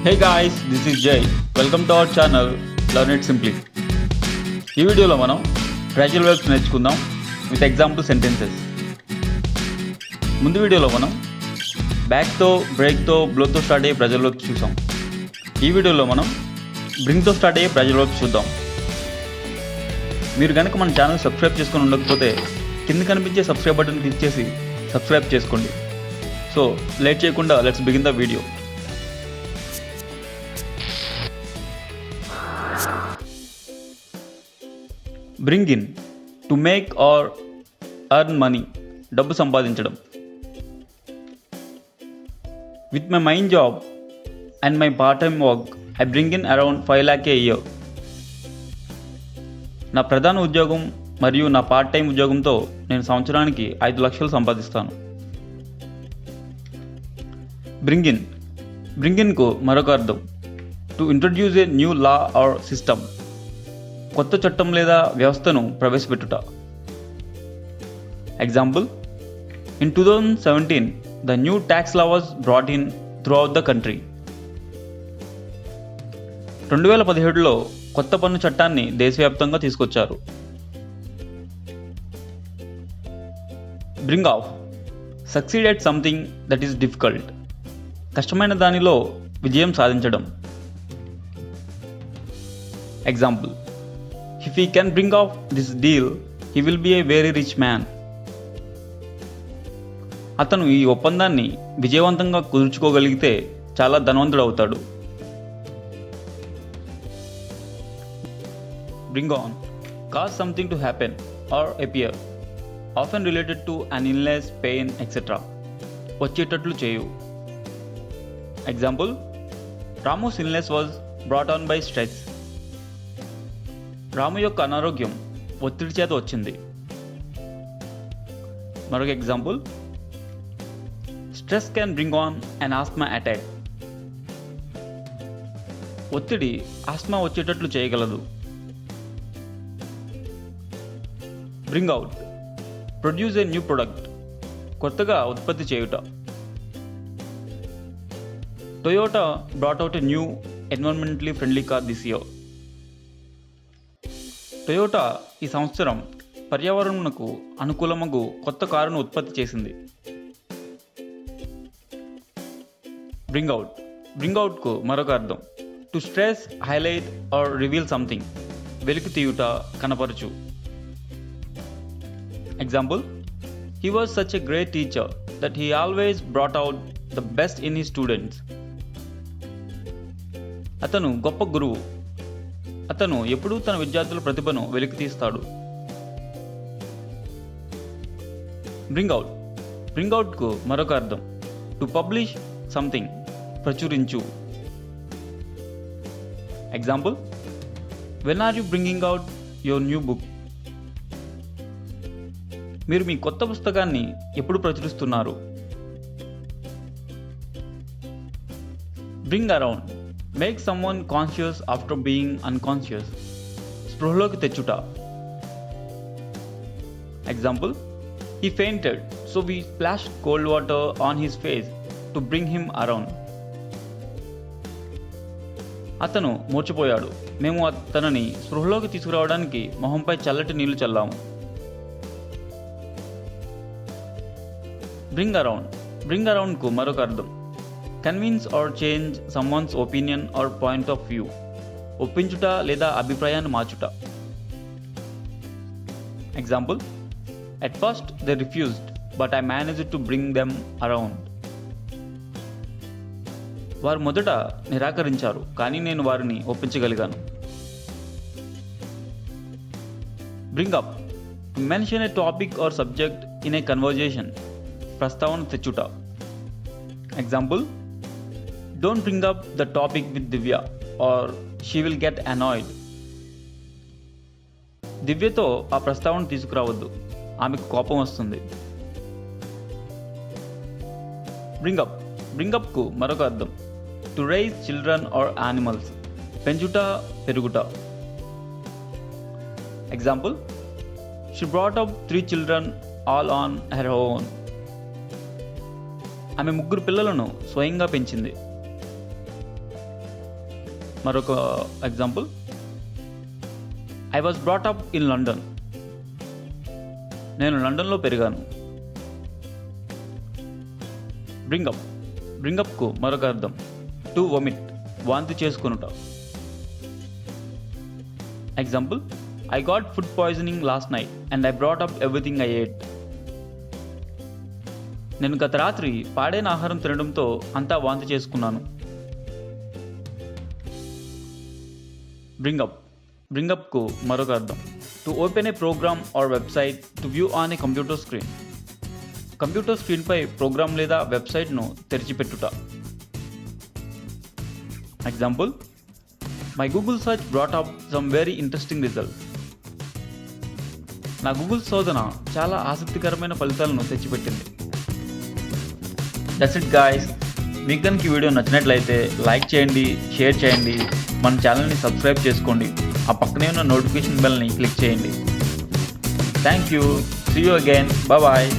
Hey guys, this is Jay. Welcome to our channel Learn It Simply. ఈ వీడియోలో మనం fragile verbs నేర్చుకుందాం with example sentences. ముందు వీడియోలో మనం బ్యాక్తో, బ్రేక్తో, బ్లోతో స్టార్ట్ అయ్యే ఫ్రాజైల్ వర్బ్స్ చూసాం. ఈ వీడియోలో మనం బ్రింగ్తో స్టార్ట్ అయ్యే ఫ్రాజైల్ వర్బ్స్ చూద్దాం. మీరు కనుక మన ఛానల్ సబ్స్క్రైబ్ చేసుకొని ఉండకపోతే కింద కనిపించే సబ్స్క్రైబ్ బటన్ క్లిక్ చేసి సబ్స్క్రైబ్ చేసుకోండి. సో లేట్ చేయకుండా let's begin the video. Bring in, to make or earn money, డబ్బు సంపాదించడం. With my main job and my part time work I bring in around 5 lakh a year. నా ప్రధాన ఉద్యోగం మరియు నా పార్ట్ టైం ఉద్యోగంతో నేను సంవత్సరానికి 5 లక్షలు సంపాదిస్తాను. బ్రింగ్ ఇన్, బ్రింగ్ ఇన్కు మరొక అర్థం to introduce a new law or system, కొత్త చట్టం లేదా వ్యవస్థను ప్రవేశపెట్టుట. Example, in 2017 the new tax law was brought in throughout the country. 2017లో కొత్త పన్ను చట్టాన్ని దేశవ్యాప్తంగా తీసుకొచ్చారు. Bring off, succeed at something that is difficult, కష్టమైన దానిలో విజయం సాధించడం. Example, if he can bring off this deal, he will be a very rich man. అతను ఈ ఒప్పందాన్ని విజయవంతంగా కుదుర్చుకోగలిగితే చాలా ధనవంతుడు అవుతాడు. Bring on, cause something to happen or appear, often related to an illness, pain, etc. వచ్చేటట్లు చేయు. Example, Ramu's illness was brought on by stress. రాము యొక్క అనారోగ్యం ఒత్తిడి చేత వచ్చింది. మరొక example, stress can bring on an asthma attack. ఒత్తిడి asthma వచ్చేటట్లు చేయగలదు. Bring out, produce a new product, కొత్తగా ఉత్పత్తి చేయుట. Toyota brought out a new environmentally friendly car this year. Toyota ఈ సంవత్సరం పర్యావరణమునకు అనుకూలమగు కొత్త కారును ఉత్పత్తి చేసింది. బ్రింగ్ అవుట్, బ్రింగ్ అవుట్కు మరొక అర్థం to stress, highlight or reveal something, వెలికి తీయుట, కనపరచు. Example, he was such a great teacher that he always brought out the best in he students. అతను గొప్ప గురువు, అతను ఎప్పుడూ తన విద్యార్థుల ప్రతిభను వెలికితీస్తాడు. బ్రింగ్ అవుట్, బ్రింగ్ అవుట్కు మరొక అర్థం టు పబ్లిష్ సంథింగ్, ప్రచురించు. Example, when are you bringing out your new book. మీరు మీ కొత్త పుస్తకాన్ని ఎప్పుడు ప్రచురిస్తున్నారు. Bring around, make someone conscious after being unconscious, స్పృహలోకి తెచ్చుట. Example, he fainted so we splashed cold water on his face to bring him around. అతను మూర్ఛపోయాడు, మేము అతనిని స్పృహలోకి తీసుకురావడానికి మొహంపై చల్లటి నీళ్లు చల్లాము. బ్రింగ్ అరౌండ్, బ్రింగ్ అరౌండ్కు మరొక అర్థం convince or change someone's opinion or point of view, ఒప్పించుట లేదా అభిప్రాయాన్ని మార్చుట. Example, at first they refused but I managed to bring them around. వారు మొదట నిరాకరించారు కానీ నేను వారిని ఒప్పించగలిగాను. Bring up, to mention a topic or subject in a conversation, ప్రస్తావన తెచ్చుట. Example, don't bring up the topic with Divya or she will get annoyed. దివ్యతో ఆ ప్రస్తావన తీసుకురావద్దు, ఆమెకు కోపం వస్తుంది. బ్రింగ్ అప్, బ్రింగ్ అప్కు మరొక అర్థం to raise children or animals, పెంచుట, పెరుగుట. Example, she brought up 3 children all on her own. ఆమె 3 పిల్లలను స్వయంగా పెంచింది. మరొక example, I was brought up in London. నేను లండన్లో పెరిగాను. బ్రింగప్కు మరొక అర్థం, టు వొమిట్, వాంతి చేసుకొనుట. Example, I got food poisoning last night and I brought up everything I ate. నేను గత రాత్రి పాడైన ఆహారం తినడంతో అంతా వాంతి చేసుకున్నాను. బ్రింగప్కు మరొక అర్థం, to open a program or website to view on a computer screen. Computer స్క్రీన్పై ప్రోగ్రామ్ లేదా వెబ్సైట్ను తెరిచిపెట్టుట. Example, my Google search brought up some very interesting results. నా గూగుల్ శోధన చాలా ఆసక్తికరమైన ఫలితాలను తెచ్చిపెట్టింది. That's it guys. మీకు కనుక ఈ వీడియో నచ్చినట్లయితే లైక్ చేయండి, షేర్ చేయండి, మన ఛానల్ని సబ్స్క్రైబ్ చేసుకోండి, ఆ పక్కనే ఉన్న నోటిఫికేషన్ బెల్ని క్లిక్ చేయండి. Thank you. See you again. Bye.